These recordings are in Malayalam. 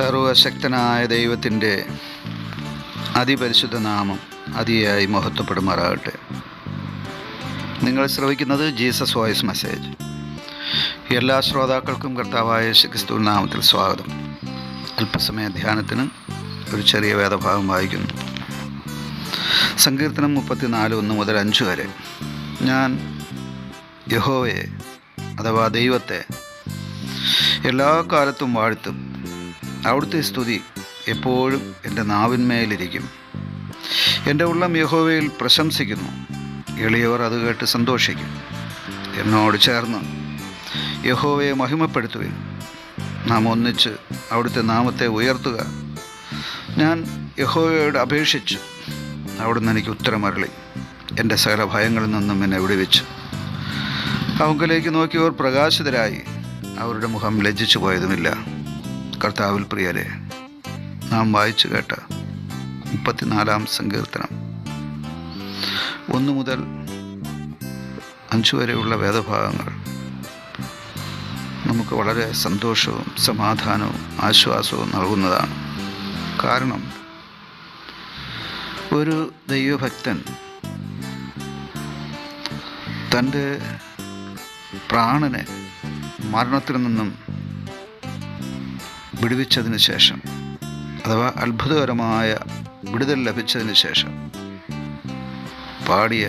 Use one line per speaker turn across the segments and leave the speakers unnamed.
സർവശക്തനായ ദൈവത്തിൻ്റെ അതിപരിശുദ്ധ നാമം അതിയായി മഹത്വപ്പെടുമാറാകട്ടെ. നിങ്ങൾ ശ്രവിക്കുന്നത് ജീസസ് വോയിസ് മെസ്സേജ്. എല്ലാ ശ്രോതാക്കൾക്കും കർത്താവായ യേശുക്രിസ്തുവിൻ നാമത്തിൽ സ്വാഗതം. അല്പസമയ ധ്യാനത്തിന് ഒരു ചെറിയ വേദഭാഗം വായിക്കുന്നു. സങ്കീർത്തനം 34:1 മുതൽ 5 വരെ. ഞാൻ യഹോവയെ അഥവാ ദൈവത്തെ എല്ലാ കാലത്തും വാഴ്ത്തും. അവിടുത്തെ സ്തുതി എപ്പോഴും എൻ്റെ നാവിന്മേലിരിക്കും. എൻ്റെ ഉള്ളം യഹോവയിൽ പ്രശംസിക്കുന്നു. എളിയവർ അത് കേട്ട് സന്തോഷിക്കും. എന്നോട് ചേർന്ന് യഹോവയെ മഹിമപ്പെടുത്തുവിൻ. നാം ഒന്നിച്ച് അവിടുത്തെ നാമത്തെ ഉയർത്തുക. ഞാൻ യഹോവയോട് അപേക്ഷിച്ചു, അവിടുന്ന് എനിക്ക് ഉത്തരമരുളി. എൻ്റെ സകല ഭയങ്ങളിൽ നിന്നും എന്നെ വിടുവിച്ചു. അവങ്കിലേക്ക് നോക്കിയവർ പ്രകാശിതരായി, അവരുടെ മുഖം ലജ്ജിച്ചു പോയതുമില്ല. കർത്താവിൽ പ്രിയരെ, നാം വായിച്ചു കേട്ട 34-ാം സങ്കീർത്തനം 1 മുതൽ 5 വരെയുള്ള വേദഭാഗങ്ങൾ നമുക്ക് വളരെ സന്തോഷവും സമാധാനവും ആശ്വാസവും നൽകുന്നതാണ്. കാരണം ഒരു ദൈവഭക്തൻ തൻ്റെ പ്രാണനെ മരണത്തിൽ നിന്നും വിടുവിച്ചതിന് ശേഷം, അഥവാ അത്ഭുതകരമായ വിടുതൽ ലഭിച്ചതിന് ശേഷം പാടിയ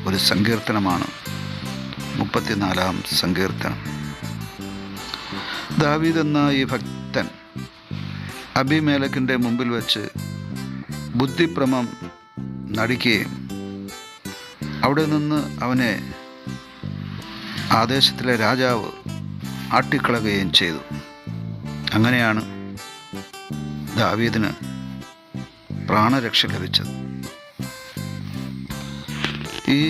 ഒരു സങ്കീർത്തനമാണ് 34-ാം സങ്കീർത്തനം. ദാവീദ് എന്ന ഈ ഭക്തൻ അബീമേലെക്കിൻ്റെ മുമ്പിൽ വെച്ച് ബുദ്ധിഭ്രമം നടിക്കുകയും അവിടെ നിന്ന് അവനെ ആ ദേശത്തിലെ രാജാവ് ആട്ടിക്കളയുകയും ചെയ്തു. അങ്ങനെയാണ് ദാവീദിന് പ്രാണരക്ഷ ലഭിച്ചത്. ഈ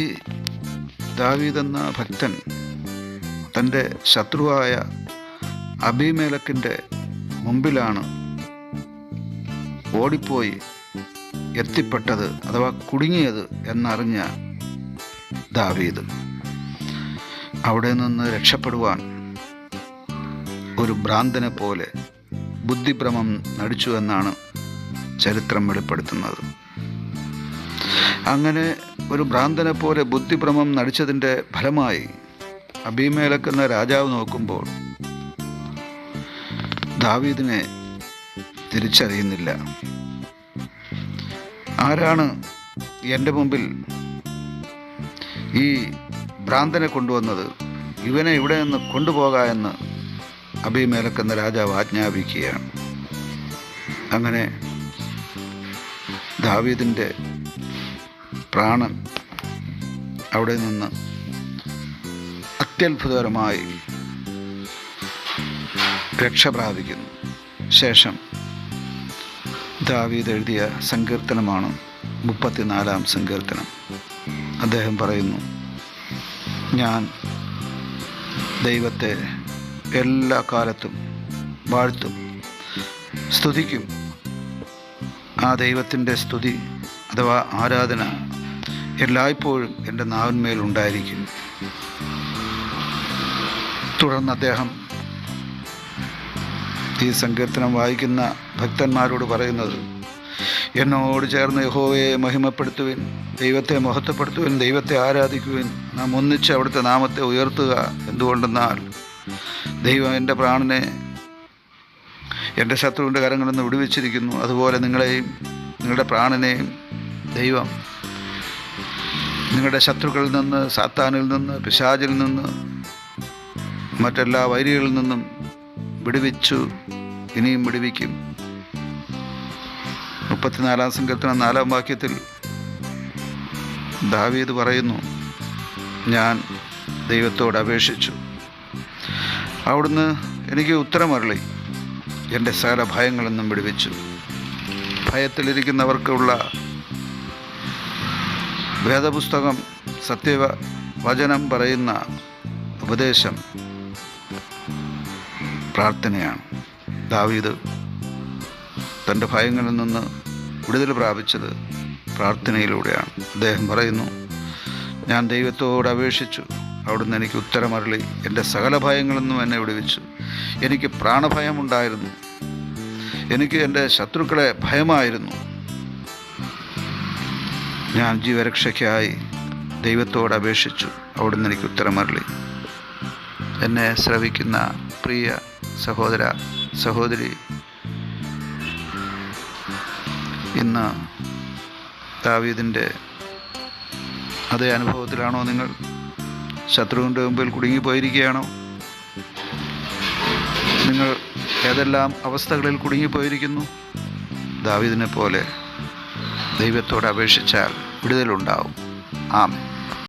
ദാവീദ് എന്ന ഭക്തൻ തൻ്റെ ശത്രുവായ അബീമേലെക്കിൻ്റെ മുമ്പിലാണ് ഓടിപ്പോയി എത്തിപ്പെട്ടത്, അഥവാ കുടുങ്ങിയത് എന്നറിഞ്ഞ ദാവീദ് അവിടെ നിന്ന് രക്ഷപ്പെടുവാൻ ഒരു ഭ്രാന്തനെ പോലെ ബുദ്ധിഭ്രമം നടിച്ചു എന്നാണ് ചരിത്രം വെളിപ്പെടുത്തുന്നത്. അങ്ങനെ ഒരു ഭ്രാന്തനെ പോലെ ബുദ്ധിഭ്രമം നടിച്ചതിൻ്റെ ഫലമായി അബീമേലെക്ക് എന്ന രാജാവ് നോക്കുമ്പോൾ ദാവീദിനെ തിരിച്ചറിയുന്നില്ല. ആരാണ് എൻ്റെ മുമ്പിൽ ഈ ഭ്രാന്തനെ കൊണ്ടുവന്നത്? ഇവനെ ഇവിടെ നിന്ന് കൊണ്ടുപോകാ എന്ന് അബീമേലെക്ക് എന്ന രാജാവ് ആജ്ഞാപിക്കുകയാണ്. അങ്ങനെ ദാവീദിൻ്റെ പ്രാണൻ അവിടെ നിന്ന് അത്യത്ഭുതകരമായി രക്ഷ പ്രാപിക്കുന്നു. ശേഷം ദാവീദ് എഴുതിയ സങ്കീർത്തനമാണ് 34-ാം സങ്കീർത്തനം. അദ്ദേഹം പറയുന്നു, ഞാൻ ദൈവത്തെ എല്ലാ കാലത്തും വാഴ്ത്തും, സ്തുതിക്കും. ആ ദൈവത്തിൻ്റെ സ്തുതി അഥവാ ആരാധന എല്ലായ്പ്പോഴും എൻ്റെ നാവിന്മേലുണ്ടായിരിക്കും. തുടർന്ന് അദ്ദേഹം ഈ സങ്കീർത്തനം വായിക്കുന്ന ഭക്തന്മാരോട് പറയുന്നത്, എന്നോട് ചേർന്ന് യഹോവയെ മഹിമപ്പെടുത്തുവിൻ, ദൈവത്തെ മഹത്വപ്പെടുത്തുവിൻ, ദൈവത്തെ ആരാധിക്കുവിൻ. നാം ഒന്നിച്ച് അവിടുത്തെ നാമത്തെ ഉയർത്തുക. എന്തുകൊണ്ടെന്നാൽ ദൈവം എൻ്റെ പ്രാണനെ എൻ്റെ ശത്രുവിൻ്റെ കരങ്ങളിൽ നിന്ന് വിടുവിച്ചിരിക്കുന്നു. അതുപോലെ നിങ്ങളെയും നിങ്ങളുടെ പ്രാണനെയും ദൈവം നിങ്ങളുടെ ശത്രുക്കളിൽ നിന്ന്, സാത്താനിൽ നിന്ന്, പിശാചിൽ നിന്ന്, മറ്റെല്ലാ വൈരികളിൽ നിന്നും വിടുവിച്ചു, ഇനിയും വിടുവിക്കും. 34-ാം സങ്കീർത്തനം 4-ാം വാക്യത്തിൽ ദാവീദ് പറയുന്നു, ഞാൻ ദൈവത്തോട് അപേക്ഷിച്ചു, അവിടുന്ന് എനിക്ക് ഉത്തരമരുളി. എൻ്റെ സകല ഭയങ്ങളിൽ നിന്നും വിടുവിച്ചു. ഭയത്തിലിരിക്കുന്നവർക്കുള്ള വേദപുസ്തകം, സത്യവചനം പറയുന്ന ഉപദേശം പ്രാർത്ഥനയാണ്. ദാവീദ് തൻ്റെ ഭയങ്ങളിൽ നിന്ന് വിടുതൽ പ്രാപിച്ചത് പ്രാർത്ഥനയിലൂടെയാണ്. അദ്ദേഹം പറയുന്നു, ഞാൻ ദൈവത്തോട് അപേക്ഷിച്ചു, അവിടുന്ന് എനിക്ക് ഉത്തരമരുളി. എൻ്റെ സകല ഭയങ്ങളിൽ നിന്നും എന്നെ വിടുവിച്ചു. എനിക്ക് പ്രാണഭയമുണ്ടായിരുന്നു, എനിക്ക് എൻ്റെ ശത്രുക്കളെ ഭയമായിരുന്നു. ഞാൻ ജീവരക്ഷയ്ക്കായി ദൈവത്തോട് അപേക്ഷിച്ചു. അവിടുന്ന് എനിക്ക് ഉത്തരമരുളി. എന്നെ ശ്രവിക്കുന്ന പ്രിയ സഹോദര സഹോദരി, ഇന്ന് ദാവീദിൻ്റെ അതേ അനുഭവത്തിലാണോ നിങ്ങൾ? ശത്രുവിൻ്റെ മുമ്പിൽ കുടുങ്ങിപ്പോയിരിക്കുകയാണോ? നിങ്ങൾ ഏതെല്ലാം അവസ്ഥകളിൽ കുടുങ്ങിപ്പോയിരിക്കുന്നു? ദാവീദിനെ പോലെ ദൈവത്തോട് അപേക്ഷിച്ചാൽ വിടുതലുണ്ടാവും. ആമേൻ.